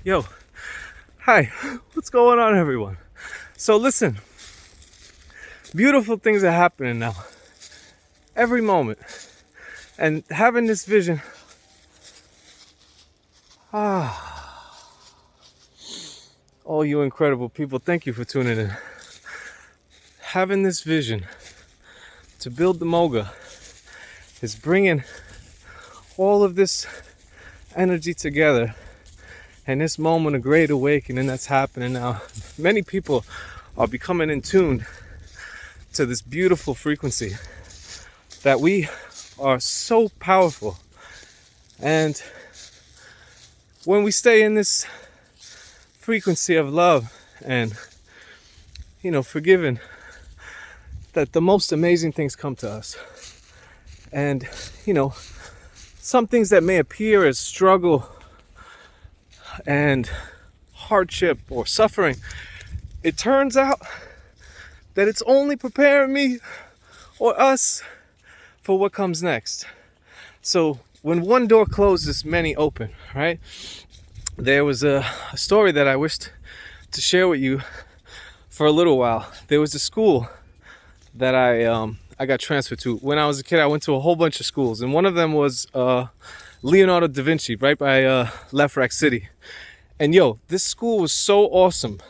Yo, hi, what's going on, everyone? So listen, beautiful things are happening now, every moment. And having this vision, all you incredible people, thank you for tuning in. Having this vision to build the moga is bringing all of this energy together. And this moment of great awakening that's happening now, many people are becoming in tune to this beautiful frequency that we are so powerful. And when we stay in this frequency of love and, forgiving, that the most amazing things come to us. And, some things that may appear as struggle and hardship or suffering, it turns out that it's only preparing me or us for what comes next. So when one door closes, many open, right? There was a story that I wished to share with you for a little while. There was a school that I got transferred to. When I was a kid, I went to a whole bunch of schools, and one of them was Leonardo da Vinci, right by Left City. And this school was so awesome.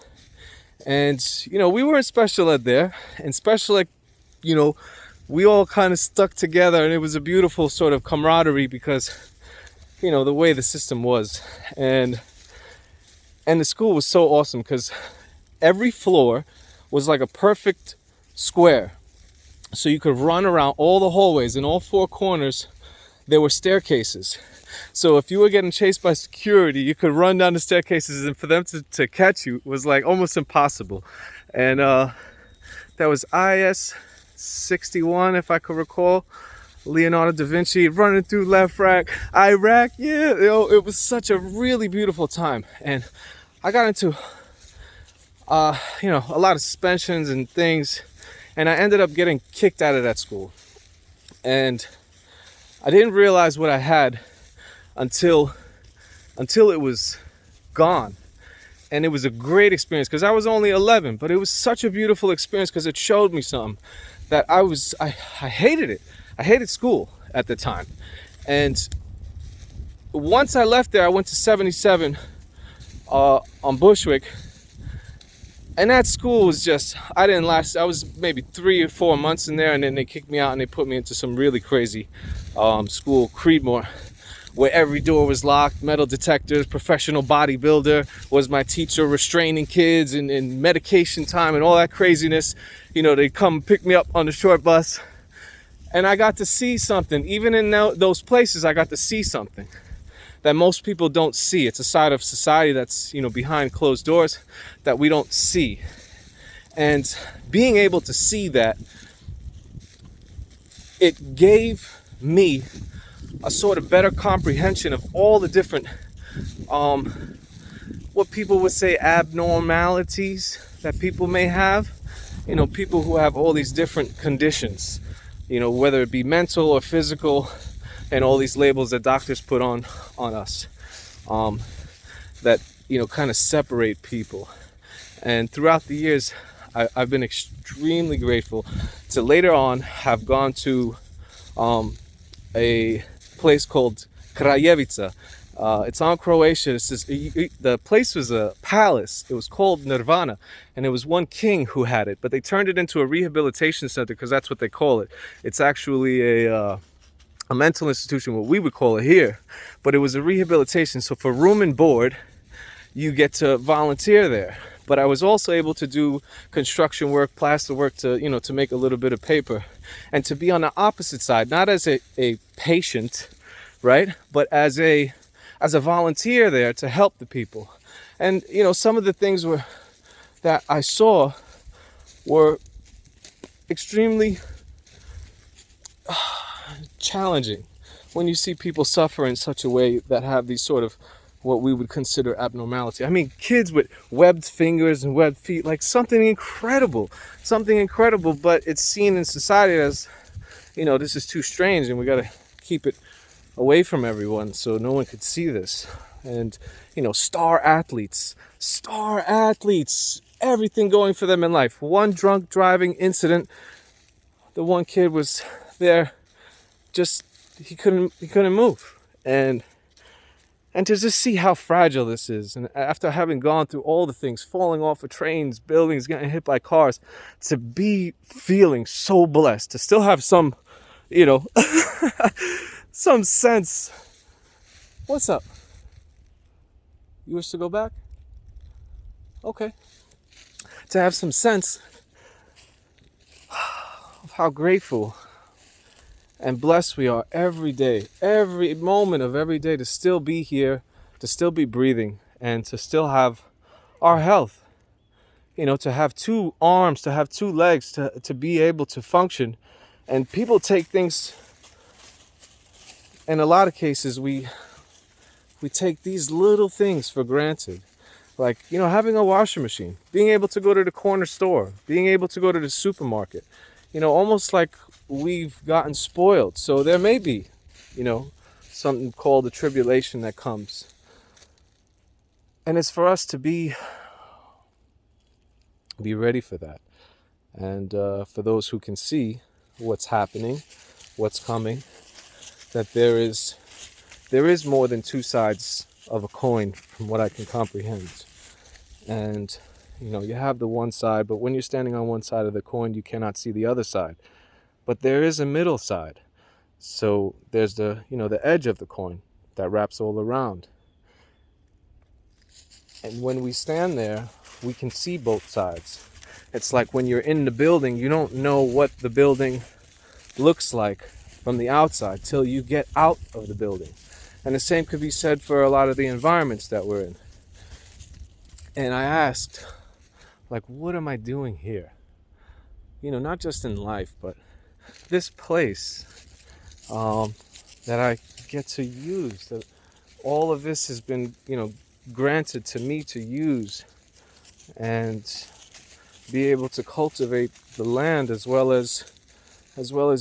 And, we were in special ed there, and special ed, we all kind of stuck together, and it was a beautiful sort of camaraderie because, the way the system was. And the school was so awesome because every floor was like a perfect square. So you could run around all the hallways, in all four corners there were staircases. So if you were getting chased by security, you could run down the staircases, and for them to catch you was like almost impossible. And that was IS 61, if I could recall. Leonardo da Vinci running through Left Iraq. Yeah, it was such a really beautiful time. And I got into a lot of suspensions and things, and I ended up getting kicked out of that school. And I didn't realize what I had until it was gone. And it was a great experience because I was only 11, but it was such a beautiful experience because it showed me something that I hated it. I hated school at the time. And once I left there, I went to 77 on Bushwick. And that school was just, I didn't last, I was maybe 3 or 4 months in there, and then they kicked me out and they put me into some really crazy school, Creedmoor, where every door was locked, metal detectors, professional bodybuilder was my teacher, restraining kids and medication time and all that craziness. They'd come pick me up on the short bus, and I got to see something. Even in those places, I got to see something that most people don't see. It's a side of society that's, behind closed doors that we don't see. And being able to see that, it gave me a sort of better comprehension of all the different, what people would say abnormalities that people may have. People who have all these different conditions, whether it be mental or physical, and all these labels that doctors put on us, that, kind of separate people. And throughout the years, I've been extremely grateful to later on have gone to a place called Kraljevica. It's on Croatia. The place was a palace. It was called Nirvana, and it was one king who had it, but they turned it into a rehabilitation center because that's what they call it. It's actually a mental institution, what we would call it here, but it was a rehabilitation. So for room and board, you get to volunteer there. But I was also able to do construction work, plaster work to make a little bit of paper, and to be on the opposite side, not as a patient, right, but as a volunteer there to help the people. And some of the things that I saw were extremely challenging when you see people suffer in such a way that have these sort of what we would consider abnormality. I mean, kids with webbed fingers and webbed feet, like something incredible, but it's seen in society as, this is too strange and we got to keep it away from everyone so no one could see this. and star athletes, everything going for them in life. One drunk driving incident, the one kid was there, just he couldn't move, and to just see how fragile this is, and after having gone through all the things, falling off of trains, buildings, getting hit by cars, to be feeling so blessed, to still have some, some sense. What's up? You wish to go back? Okay. To have some sense of how grateful and blessed we are every day, every moment of every day, to still be here, to still be breathing, and to still have our health. To have two arms, to have two legs, to be able to function. And people take things, in a lot of cases, we take these little things for granted. Like, having a washing machine, being able to go to the corner store, being able to go to the supermarket, almost like we've gotten spoiled. So there may be, something called a tribulation that comes. And it's for us to be ready for that. And for those who can see what's happening, what's coming, that there is more than two sides of a coin, from what I can comprehend. And you have the one side, but when you're standing on one side of the coin, you cannot see the other side. But there is a middle side. So there's the edge of the coin that wraps all around. And when we stand there, we can see both sides. It's like when you're in the building, you don't know what the building looks like from the outside till you get out of the building. And the same could be said for a lot of the environments that we're in. And I asked, what am I doing here? Not just in life, but this place that I get to use, that all of this has been, granted to me to use and be able to cultivate the land as well as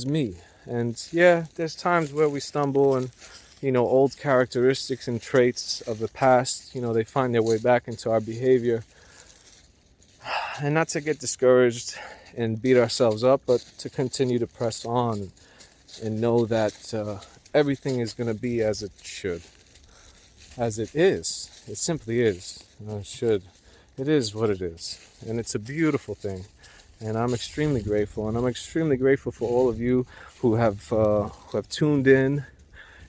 me. And yeah, there's times where we stumble and old characteristics and traits of the past, they find their way back into our behavior. And not to get discouraged and beat ourselves up, but to continue to press on and know that everything is going to be as it should, as it is. It simply is. It is what it is. And it's a beautiful thing. And I'm extremely grateful. And I'm extremely grateful for all of you who have tuned in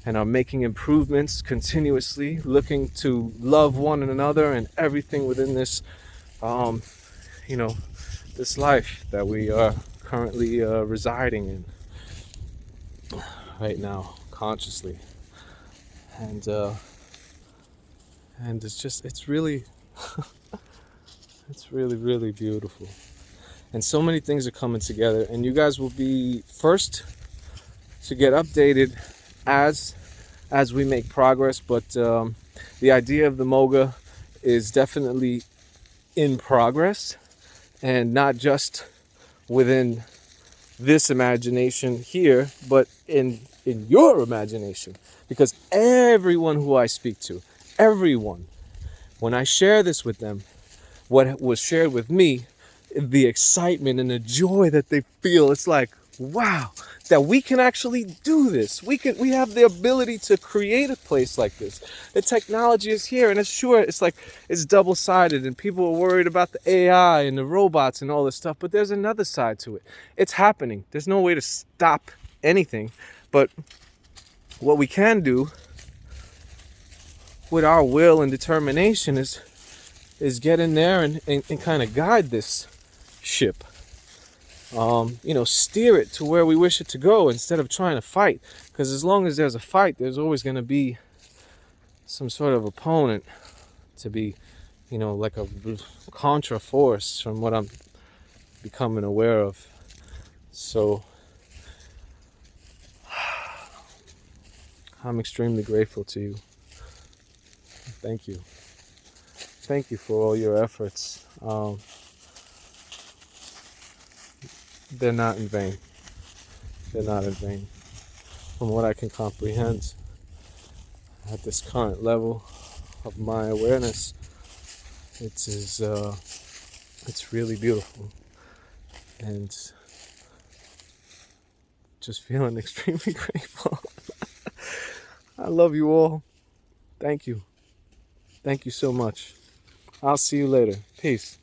and are making improvements continuously, looking to love one another and everything within this, this life that we are currently residing in right now, consciously. And it's really, it's really, really beautiful. And so many things are coming together, and you guys will be first to get updated as we make progress. But the idea of the moga is definitely in progress, and not just within this imagination here, but in your imagination. Because everyone who I speak to, when I share this with them, what was shared with me, the excitement and the joy that they feel, it's like, wow, that we can actually do this. We have the ability to create a place like this. The technology is here, and it's double-sided, and people are worried about the AI and the robots and all this stuff, but there's another side to it. It's happening. There's no way to stop anything, but what we can do with our will and determination is get in there and kind of guide this ship. Steer it to where we wish it to go instead of trying to fight. Because as long as there's a fight, there's always going to be some sort of opponent to be, like a contra force from what I'm becoming aware of. So I'm extremely grateful to you. Thank you. Thank you for all your efforts. They're not in vain. They're not in vain. From what I can comprehend at this current level of my awareness. It's really beautiful, and just feeling extremely grateful. I love you all. Thank you so much. I'll see you later. Peace.